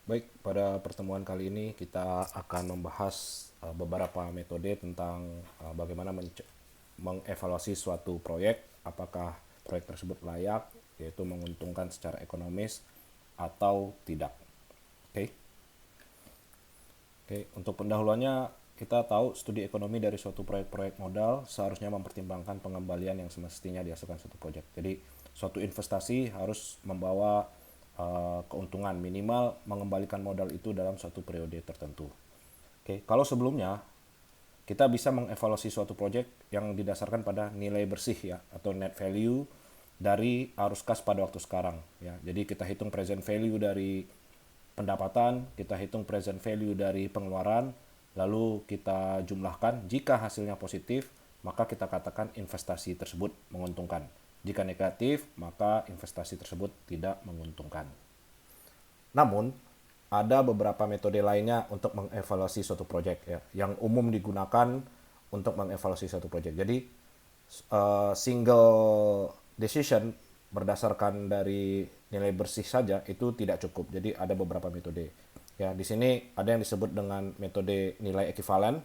Baik, pada pertemuan kali ini kita akan membahas beberapa metode tentang bagaimana mengevaluasi suatu proyek, apakah proyek tersebut layak, yaitu menguntungkan secara ekonomis atau tidak. Oke. Oke, untuk pendahuluannya kita tahu studi ekonomi dari suatu proyek-proyek modal seharusnya mempertimbangkan pengembalian yang semestinya dihasilkan suatu proyek. Jadi suatu investasi harus membawa keuntungan minimal mengembalikan modal itu dalam suatu periode tertentu. Oke, kalau sebelumnya kita bisa mengevaluasi suatu proyek yang didasarkan pada nilai bersih ya atau net value dari arus kas pada waktu sekarang ya. Jadi kita hitung present value dari pendapatan, kita hitung present value dari pengeluaran, lalu kita jumlahkan. Jika hasilnya positif, maka kita katakan investasi tersebut menguntungkan. Jika negatif, maka investasi tersebut tidak menguntungkan. Namun, ada beberapa metode lainnya untuk mengevaluasi suatu proyek ya, yang umum digunakan untuk mengevaluasi suatu proyek. Jadi, single decision berdasarkan dari nilai bersih saja itu tidak cukup. Jadi ada beberapa metode. Ya, di sini ada yang disebut dengan metode nilai ekivalen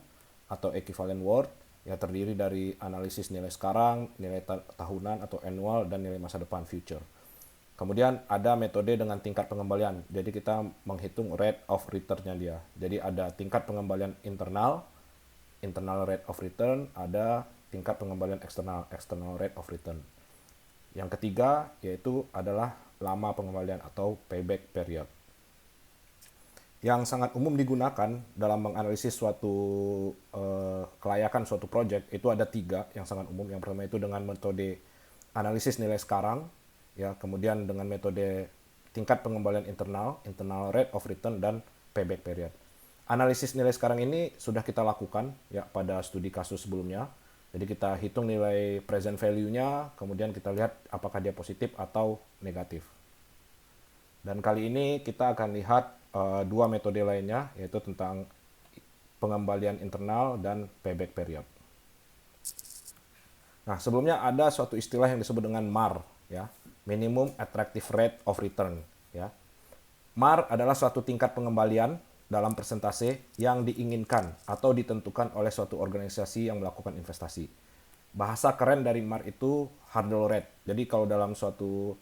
atau equivalent worth, ya terdiri dari analisis nilai sekarang, nilai tahunan atau annual, dan nilai masa depan future. Kemudian ada metode dengan tingkat pengembalian. Jadi kita menghitung rate of return-nya dia. Jadi ada tingkat pengembalian internal, internal rate of return, ada tingkat pengembalian eksternal, external rate of return. Yang ketiga yaitu adalah lama pengembalian atau payback period. Yang sangat umum digunakan dalam menganalisis suatu kelayakan suatu project itu ada tiga yang sangat umum. Yang pertama itu dengan metode analisis nilai sekarang, ya, kemudian dengan metode tingkat pengembalian internal, internal rate of return, dan payback period. Analisis nilai sekarang ini sudah kita lakukan ya pada studi kasus sebelumnya. Jadi kita hitung nilai present value-nya, kemudian kita lihat apakah dia positif atau negatif. Dan kali ini kita akan lihat dua metode lainnya, yaitu tentang pengembalian internal dan payback period. Nah, sebelumnya ada suatu istilah yang disebut dengan MAR, ya, minimum attractive rate of return, ya. MAR adalah suatu tingkat pengembalian dalam persentase yang diinginkan atau ditentukan oleh suatu organisasi yang melakukan investasi. Bahasa keren dari MAR itu hurdle rate. Jadi kalau dalam suatu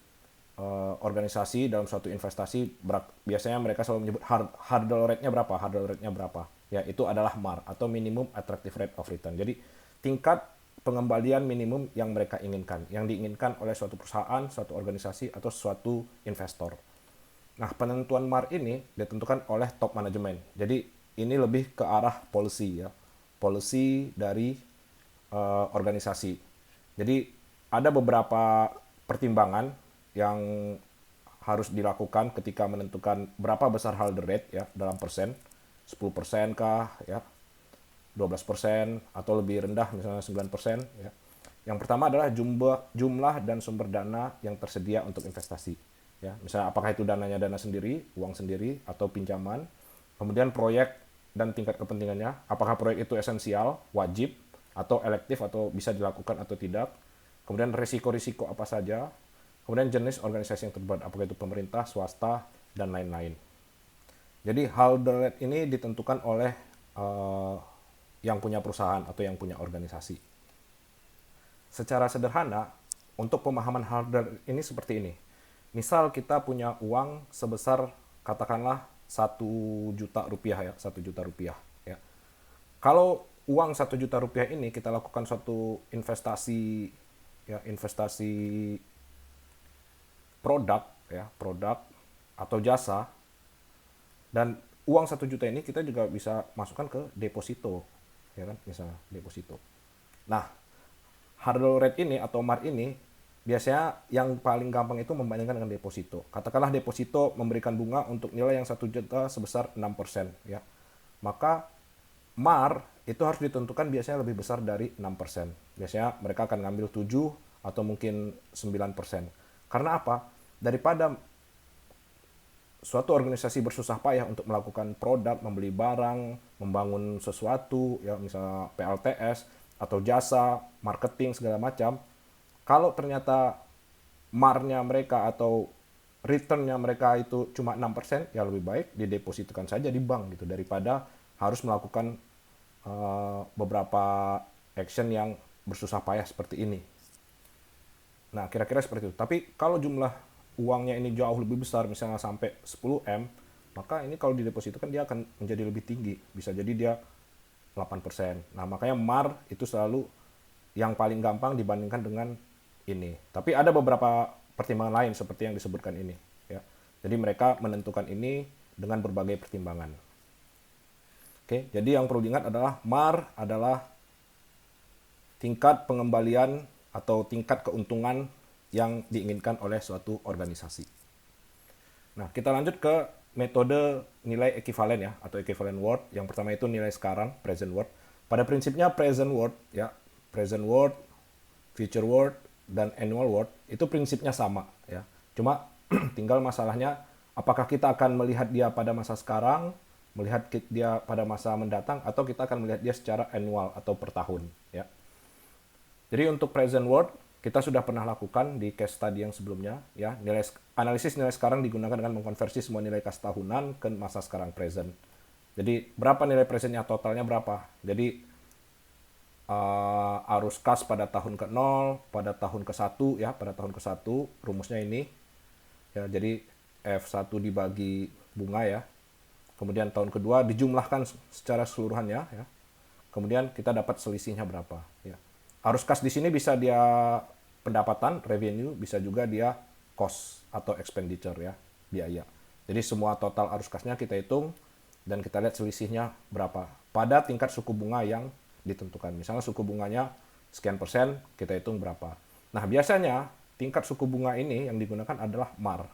organisasi, dalam suatu investasi, biasanya mereka selalu menyebut hurdle rate-nya berapa, hurdle rate-nya berapa. Ya, itu adalah MAR atau minimum attractive rate of return. Jadi tingkat pengembalian minimum yang mereka inginkan, yang diinginkan oleh suatu perusahaan, suatu organisasi, atau suatu investor. Nah, penentuan MAR ini ditentukan oleh top manajemen. Jadi ini lebih ke arah policy ya, policy dari organisasi. Jadi ada beberapa pertimbangan yang harus dilakukan ketika menentukan berapa besar hurdle rate ya dalam persen, 10% kah ya, 12% atau lebih rendah misalnya 9% ya. Yang pertama adalah jumlah dan sumber dana yang tersedia untuk investasi. Ya, misalnya apakah itu dananya dana sendiri, uang sendiri atau pinjaman. Kemudian proyek dan tingkat kepentingannya, apakah proyek itu esensial, wajib atau elektif atau bisa dilakukan atau tidak. Kemudian risiko-risiko apa saja. Kemudian jenis organisasi yang terlibat, apakah itu pemerintah, swasta, dan lain-lain. Jadi hurdle rate ini ditentukan oleh uh, yang punya perusahaan atau yang punya organisasi. Secara sederhana, untuk pemahaman hardware ini seperti ini. Misal kita punya uang sebesar katakanlah 1 juta rupiah ya, 1 juta rupiah ya. Kalau uang 1 juta rupiah ini kita lakukan suatu investasi ya, investasi produk ya, produk atau jasa, dan uang 1 juta ini kita juga bisa masukkan ke deposito ya kan, misalnya deposito. Nah, hurdle rate ini atau MAR ini biasanya yang paling gampang itu membandingkan dengan deposito. Katakanlah deposito memberikan bunga untuk nilai yang 1 juta sebesar 6% ya. Maka MAR itu harus ditentukan biasanya lebih besar dari 6%. Biasanya mereka akan ngambil 7 atau mungkin 9%. Karena apa? Daripada suatu organisasi bersusah payah untuk melakukan produk, membeli barang, membangun sesuatu, ya misalnya PLTS atau jasa, marketing segala macam. Kalau ternyata marnya mereka atau returnnya mereka itu cuma 6%, ya lebih baik didepositkan saja di bank gitu daripada harus melakukan beberapa action yang bersusah payah seperti ini. Nah, kira-kira seperti itu. Tapi kalau jumlah uangnya ini jauh lebih besar, misalnya sampai 10M, maka ini kalau didepositkan dia akan menjadi lebih tinggi. Bisa jadi dia 8%. Nah, makanya MAR itu selalu yang paling gampang dibandingkan dengan ini. Tapi ada beberapa pertimbangan lain seperti yang disebutkan ini. Ya. Jadi mereka menentukan ini dengan berbagai pertimbangan. Oke, jadi yang perlu diingat adalah MAR adalah tingkat pengembalian atau tingkat keuntungan yang diinginkan oleh suatu organisasi. Nah, kita lanjut ke metode nilai ekivalen ya, atau equivalent worth. Yang pertama itu nilai sekarang, present worth. Pada prinsipnya present worth ya, present worth, future worth, dan annual worth itu prinsipnya sama ya. Cuma tinggal masalahnya apakah kita akan melihat dia pada masa sekarang, melihat dia pada masa mendatang, atau kita akan melihat dia secara annual atau per tahun ya. Jadi untuk present worth kita sudah pernah lakukan di case study yang sebelumnya ya. Analisis nilai sekarang digunakan dengan mengkonversi semua nilai kas tahunan ke masa sekarang present. Jadi berapa nilai presentnya, totalnya berapa. Jadi arus kas pada tahun ke-0, pada tahun ke-1 ya, pada tahun ke-1 rumusnya ini ya. Jadi F1 dibagi bunga ya. Kemudian tahun kedua dijumlahkan secara keseluruhannya ya. Kemudian kita dapat selisihnya berapa ya. Arus kas di sini bisa dia pendapatan, revenue, bisa juga dia cost atau expenditure ya, biaya. Jadi semua total arus kasnya kita hitung dan kita lihat selisihnya berapa pada tingkat suku bunga yang ditentukan. Misalnya suku bunganya sekian persen, kita hitung berapa. Nah, biasanya tingkat suku bunga ini yang digunakan adalah MAR.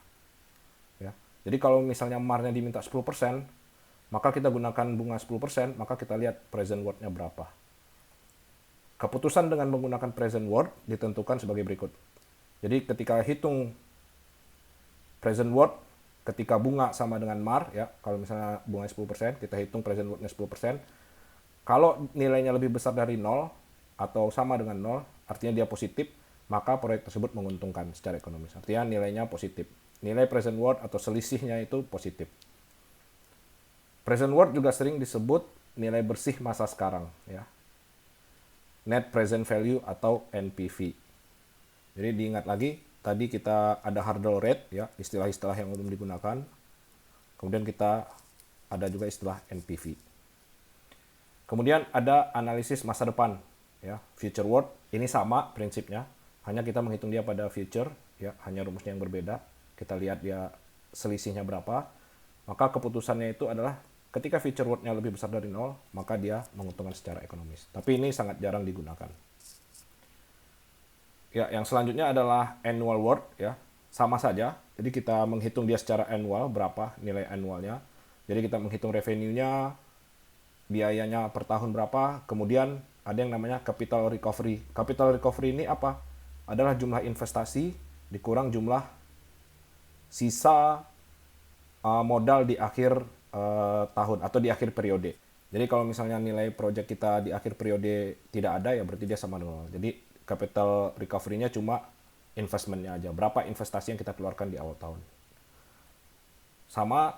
Ya. Jadi kalau misalnya MAR-nya diminta 10%, maka kita gunakan bunga 10%, maka kita lihat present worth-nya berapa. Keputusan dengan menggunakan present worth ditentukan sebagai berikut. Jadi ketika hitung present worth, ketika bunga sama dengan MAR, ya, kalau misalnya bunga 10%, kita hitung present worth-nya 10%. Kalau nilainya lebih besar dari 0, atau sama dengan 0, artinya dia positif, maka proyek tersebut menguntungkan secara ekonomis. Artinya nilainya positif. Nilai present worth atau selisihnya itu positif. Present worth juga sering disebut nilai bersih masa sekarang, ya. Net Present Value atau NPV. Jadi diingat lagi, tadi kita ada hurdle rate ya, istilah-istilah yang umum digunakan. Kemudian kita ada juga istilah NPV. Kemudian ada analisis masa depan ya, future worth. Ini sama prinsipnya, hanya kita menghitung dia pada future ya, hanya rumusnya yang berbeda. Kita lihat dia selisihnya berapa. Maka keputusannya itu adalah ketika future worth-nya lebih besar dari 0, maka dia menguntungkan secara ekonomis. Tapi ini sangat jarang digunakan. Ya, yang selanjutnya adalah annual worth ya. Sama saja. Jadi kita menghitung dia secara annual, berapa nilai annualnya. Jadi kita menghitung revenue-nya, biayanya per tahun berapa, kemudian ada yang namanya capital recovery. Capital recovery ini apa? Adalah jumlah investasi dikurang jumlah sisa modal di akhir tahun atau di akhir periode. Jadi kalau misalnya nilai proyek kita di akhir periode tidak ada, ya berarti dia sama nol. Jadi capital recovery-nya cuma investment-nya aja. Berapa investasi yang kita keluarkan di awal tahun. Sama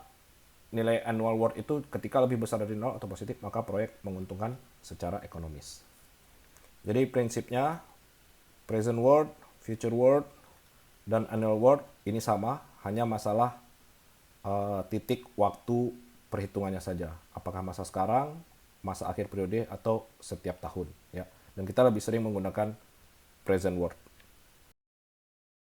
nilai annual worth itu ketika lebih besar dari nol atau positif, maka proyek menguntungkan secara ekonomis. Jadi prinsipnya present worth, future worth, dan annual worth ini sama, hanya masalah titik waktu perhitungannya saja. Apakah masa sekarang, masa akhir periode, atau setiap tahun. Ya. Dan kita lebih sering menggunakan present worth.